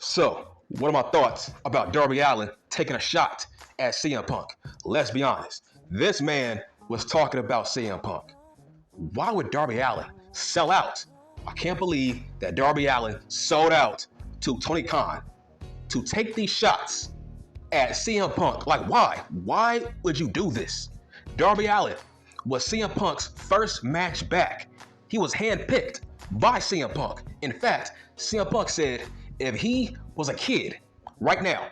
So, what are my thoughts about Darby Allin taking a shot at CM Punk? Let's be honest. This man was talking about CM Punk. Why would Darby Allin sell out? I can't believe that Darby Allin sold out to Tony Khan to take these shots at CM Punk. Like, why? Why would you do this? Darby Allin was CM Punk's first match back. He was handpicked by CM Punk. In fact, CM Punk said if he was a kid right now,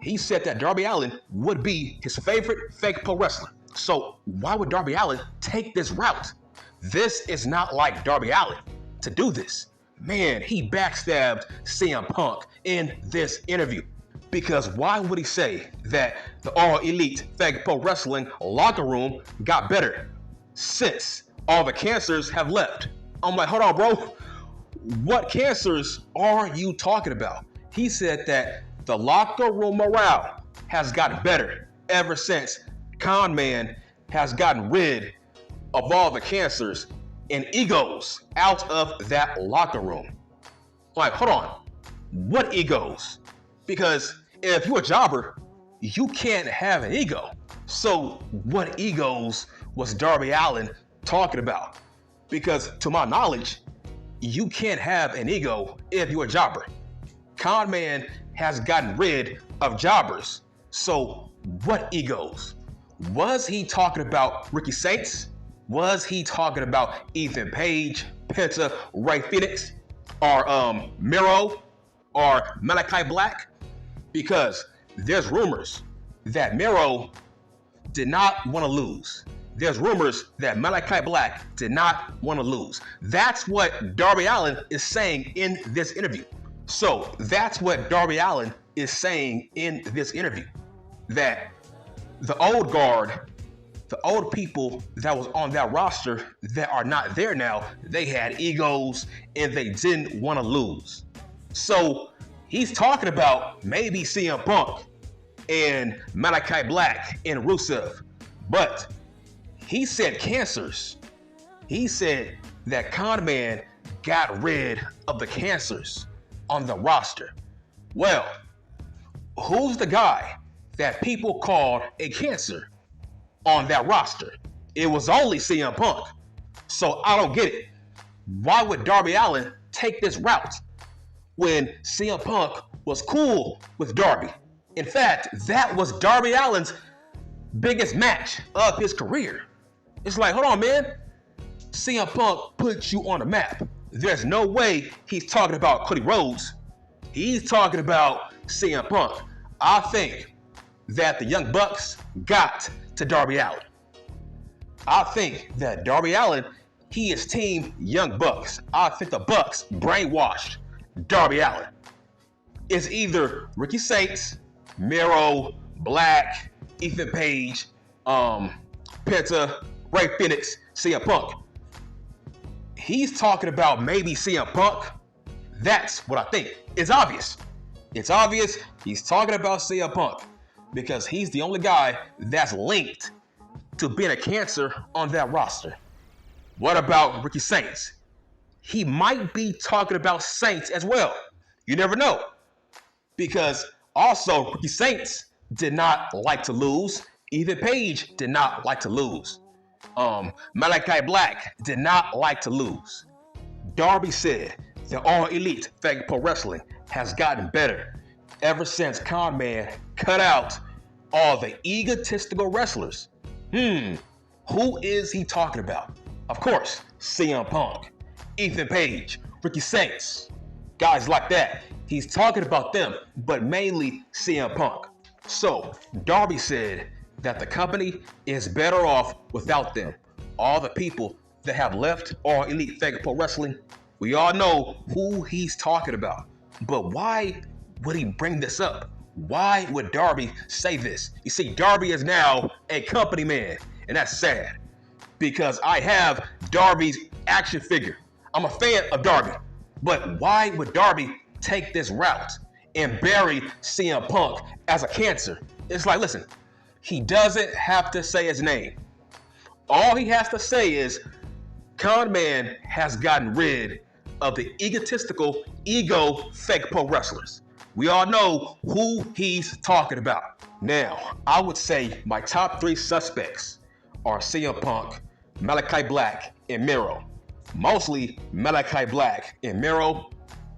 he said that Darby Allin would be his favorite fake pro wrestler. So why would Darby Allin take this route? This is not like Darby Allin to do this. Man, he backstabbed CM Punk in this interview. Because why would he say that the All Elite Fake Pro Wrestling locker room got better since all the cancers have left? I'm like, hold on, bro. What cancers are you talking about? He said that the locker room morale has gotten better ever since Con Man has gotten rid of all the cancers and egos out of that locker room. Like, hold on. What egos? Because if you're a jobber, you can't have an ego. So what egos was Darby Allin talking about? Because to my knowledge, you can't have an ego if you're a jobber. Con Man has gotten rid of jobbers. So what egos? Was he talking about Ricky Saints? Was he talking about Ethan Page, Penta, Ray Phoenix, or Miro, or Malachi Black? Because there's rumors that Miro did not want to lose. There's rumors that Malachi Black did not want to lose. That's what Darby Allin is saying in this interview. So that's what Darby Allin is saying in this interview. That the old guard, the old people that was on that roster that are not there now, they had egos and they didn't want to lose. So he's talking about maybe CM Punk and Malachi Black and Rusev, but he said cancers. He said that Con Man got rid of the cancers on the roster. Well, who's the guy that people called a cancer on that roster? It was only CM Punk. So I don't get it. Why would Darby Allin take this route when CM Punk was cool with Darby? In fact, that was Darby Allin's biggest match of his career. It's like, hold on, man. CM Punk put you on the map. There's no way he's talking about Cody Rhodes. He's talking about CM Punk. I think that the Young Bucks got to Darby Allin. I think that Darby Allin, he is team Young Bucks. I think the Bucks brainwashed Darby Allin. It's either Ricky Saints, Miro, Black, Ethan Page, Penta, Ray Phoenix, CM Punk. He's talking about maybe CM Punk. That's what I think. It's obvious. It's obvious he's talking about CM Punk because he's the only guy that's linked to being a cancer on that roster. What about Ricky Saints? He might be talking about Saints as well. You never know. Because also Ricky Saints did not like to lose. Ethan Page did not like to lose. Malachi Black did not like to lose. Darby said the All Elite Fake Pro Wrestling has gotten better ever since Con Man cut out all the egotistical wrestlers. Who is he talking about? Of course, CM Punk, Ethan Page, Ricky Saints, guys like that. He's talking about them, but mainly CM Punk. So Darby said that the company is better off without them. All the people that have left All Elite Fake Pro Wrestling, we all know who he's talking about. But why would he bring this up? Why would Darby say this? You see, Darby is now a company man, and that's sad because I have Darby's action figure. I'm a fan of Darby, but why would Darby take this route and bury CM Punk as a cancer? It's like, listen, he doesn't have to say his name. All he has to say is Con Man has gotten rid of the egotistical ego fake pro wrestlers. We all know who he's talking about. Now, I would say my top 3 suspects are CM Punk, Malachi Black, and Miro. Mostly Malachi Black and Miro,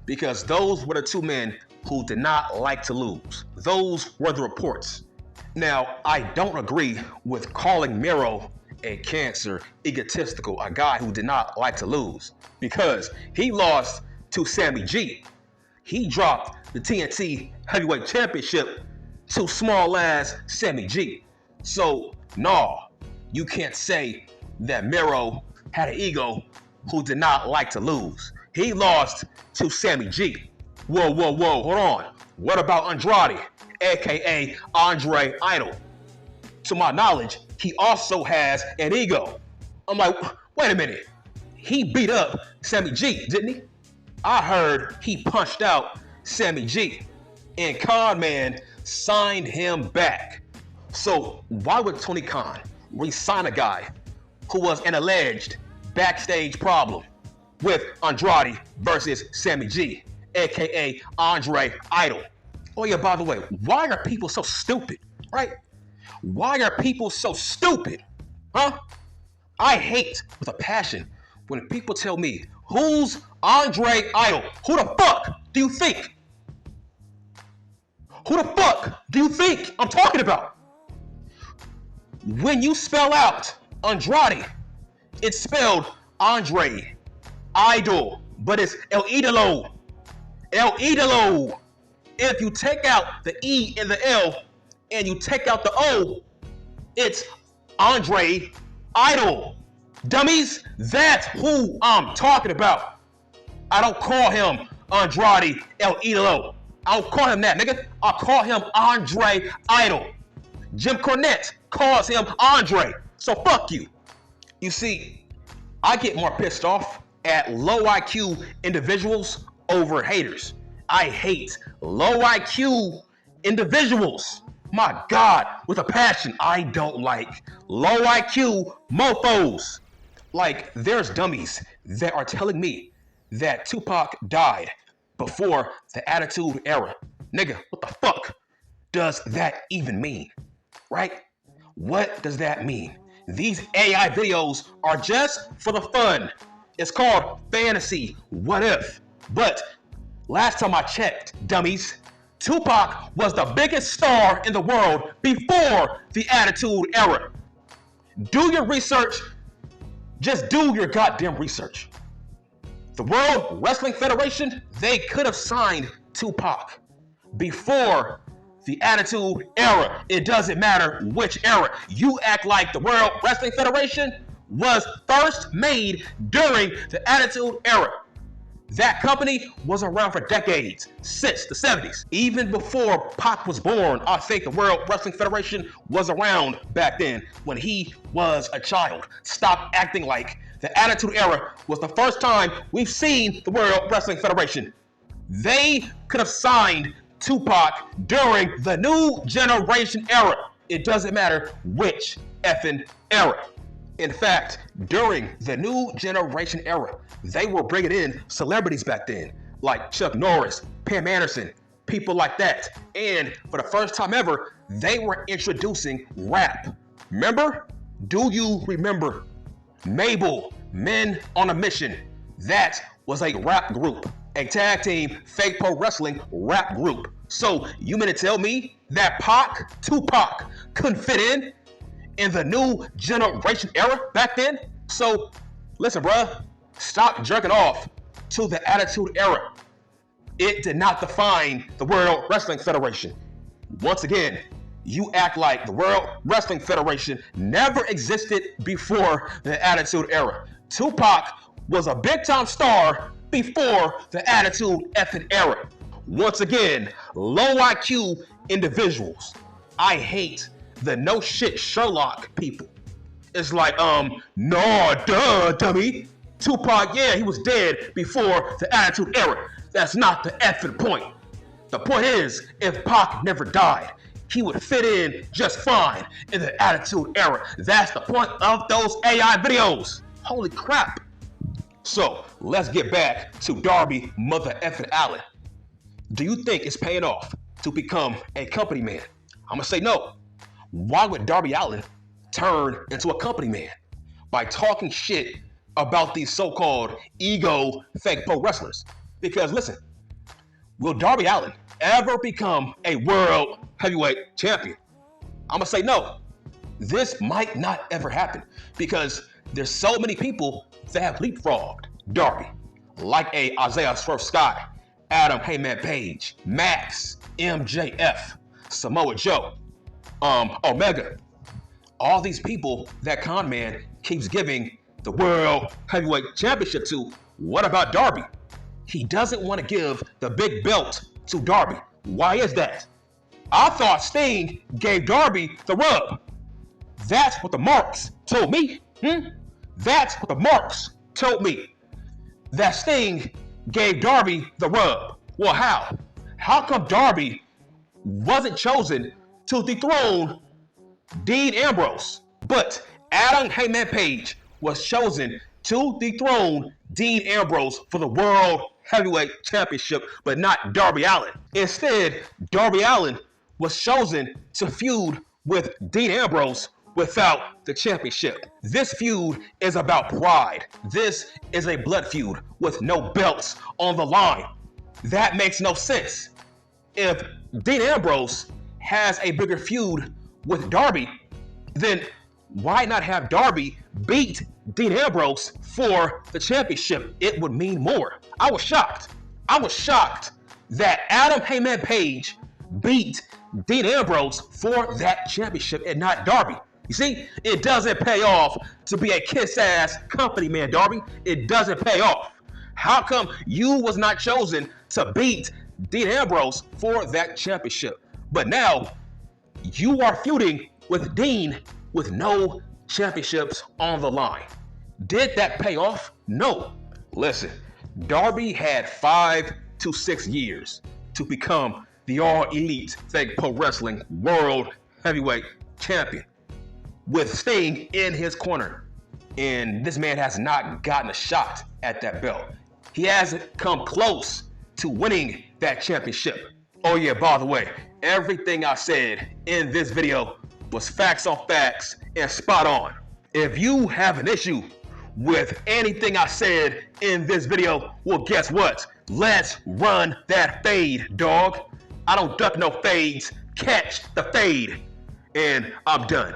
because those were the 2 men who did not like to lose. Those were the reports. Now, I don't agree with calling Miro a cancer, egotistical, a guy who did not like to lose, because he lost to Sammy G. He dropped the TNT Heavyweight Championship to small ass Sammy G. So, no, you can't say that Miro had an ego who did not like to lose. He lost to Sammy G. Whoa, hold on. What about Andrade, aka Andre Idol? To my knowledge, he also has an ego. I'm like, wait a minute. He beat up Sammy G, didn't he? I heard he punched out Sammy G, and Khan Man signed him back. So why would Tony Khan re-sign a guy who was an alleged backstage problem with Andrade versus Sammy G, aka Andre Idol? Oh yeah, by the way, why are people so stupid, right? Why are people so stupid, huh? I hate with a passion when people tell me, who's Andre Idol? Who the fuck do you think? Who the fuck do you think I'm talking about? When you spell out Andrade, it's spelled Andre Idol, but it's El Idolo. El Idolo. If you take out the E and the L and you take out the O, it's Andre Idol. Dummies, that's who I'm talking about. I don't call him Andrade El Idolo. I don't call him that, nigga. I call him Andre Idol. Jim Cornette calls him Andre. So fuck you. You see, I get more pissed off at low IQ individuals over haters. I hate low IQ individuals. My God, with a passion, I don't like low IQ mofos. Like, there's dummies that are telling me that Tupac died before the Attitude Era. Nigga, what the fuck does that even mean? Right? What does that mean? These AI videos are just for the fun. It's called fantasy what if. But last time I checked, dummies, Tupac was the biggest star in the world before the Attitude Era. Do your research. Just do your goddamn research. The World Wrestling Federation, they could have signed Tupac before the Attitude Era. It doesn't matter which era. You act like the World Wrestling Federation was first made during the Attitude Era. That company was around for decades, since the 70s. Even before Pac was born, I think the World Wrestling Federation was around back then when he was a child. Stop acting like the Attitude Era was the first time we've seen the World Wrestling Federation. They could have signed Tupac during the New Generation Era. It doesn't matter which effing era. In fact, during the New Generation Era, they were bringing in celebrities back then, like Chuck Norris, Pam Anderson, people like that. And for the first time ever, they were introducing rap. Remember? Do you remember? Mabel, Men on a Mission. That was a rap group, a tag team, fake pro wrestling rap group. So you mean to tell me that Tupac couldn't fit in the New Generation Era back then? So listen, bruh, stop jerking off to the Attitude Era. It did not define the World Wrestling Federation. Once again, you act like the World Wrestling Federation never existed before the Attitude Era. Tupac was a big-time star before the Attitude effing Era. Once again, low IQ individuals. I hate the no shit Sherlock people. It's like, no, duh, dummy. Tupac, yeah, he was dead before the Attitude Era. That's not the effing point. The point is, if Pac never died, he would fit in just fine in the Attitude Era. That's the point of those AI videos. Holy crap. So, let's get back to Darby mother effing Allin. Do you think it's paying off to become a company man? I'm gonna say no. Why would Darby Allin turn into a company man? By talking shit about these so-called ego fake pro wrestlers. Because listen, will Darby Allin ever become a world heavyweight champion? I'm gonna say no. This might not ever happen because there's so many people that have leapfrogged Darby, like a Isaiah Swerve Scott, Adam Heyman Page, Max, MJF, Samoa Joe, Omega. All these people that con man keeps giving the world heavyweight championship to. What about Darby? He doesn't want to give the big belt to Darby. Why is that? I thought Sting gave Darby the rub. That's what the marks told me. That's what the marks told me. That Sting gave Darby the rub. Well, how? How come Darby wasn't chosen to dethrone Dean Ambrose, but Adam Heyman Page was chosen to dethrone Dean Ambrose for the World Heavyweight Championship, but not Darby Allin? Instead, Darby Allin was chosen to feud with Dean Ambrose without the championship. This feud is about pride. This is a blood feud with no belts on the line. That makes no sense. If Dean Ambrose has a bigger feud with Darby, then why not have Darby beat Dean Ambrose for the championship? It would mean more. I was shocked. I was shocked that Adam Heyman Page beat Dean Ambrose for that championship and not Darby. You see, it doesn't pay off to be a kiss-ass company man, Darby. It doesn't pay off. How come you was not chosen to beat Dean Ambrose for that championship? But now, you are feuding with Dean with no championships on the line. Did that pay off? No. Listen, Darby had 5 to 6 years to become the all-elite Fake Pro Wrestling World Heavyweight Champion with Sting in his corner. And this man has not gotten a shot at that belt. He hasn't come close to winning that championship. Oh yeah, by the way, everything I said in this video was facts on facts and spot on. If you have an issue with anything I said in this video, well, guess what? Let's run that fade, dog. I don't duck no fades, catch the fade. And I'm done.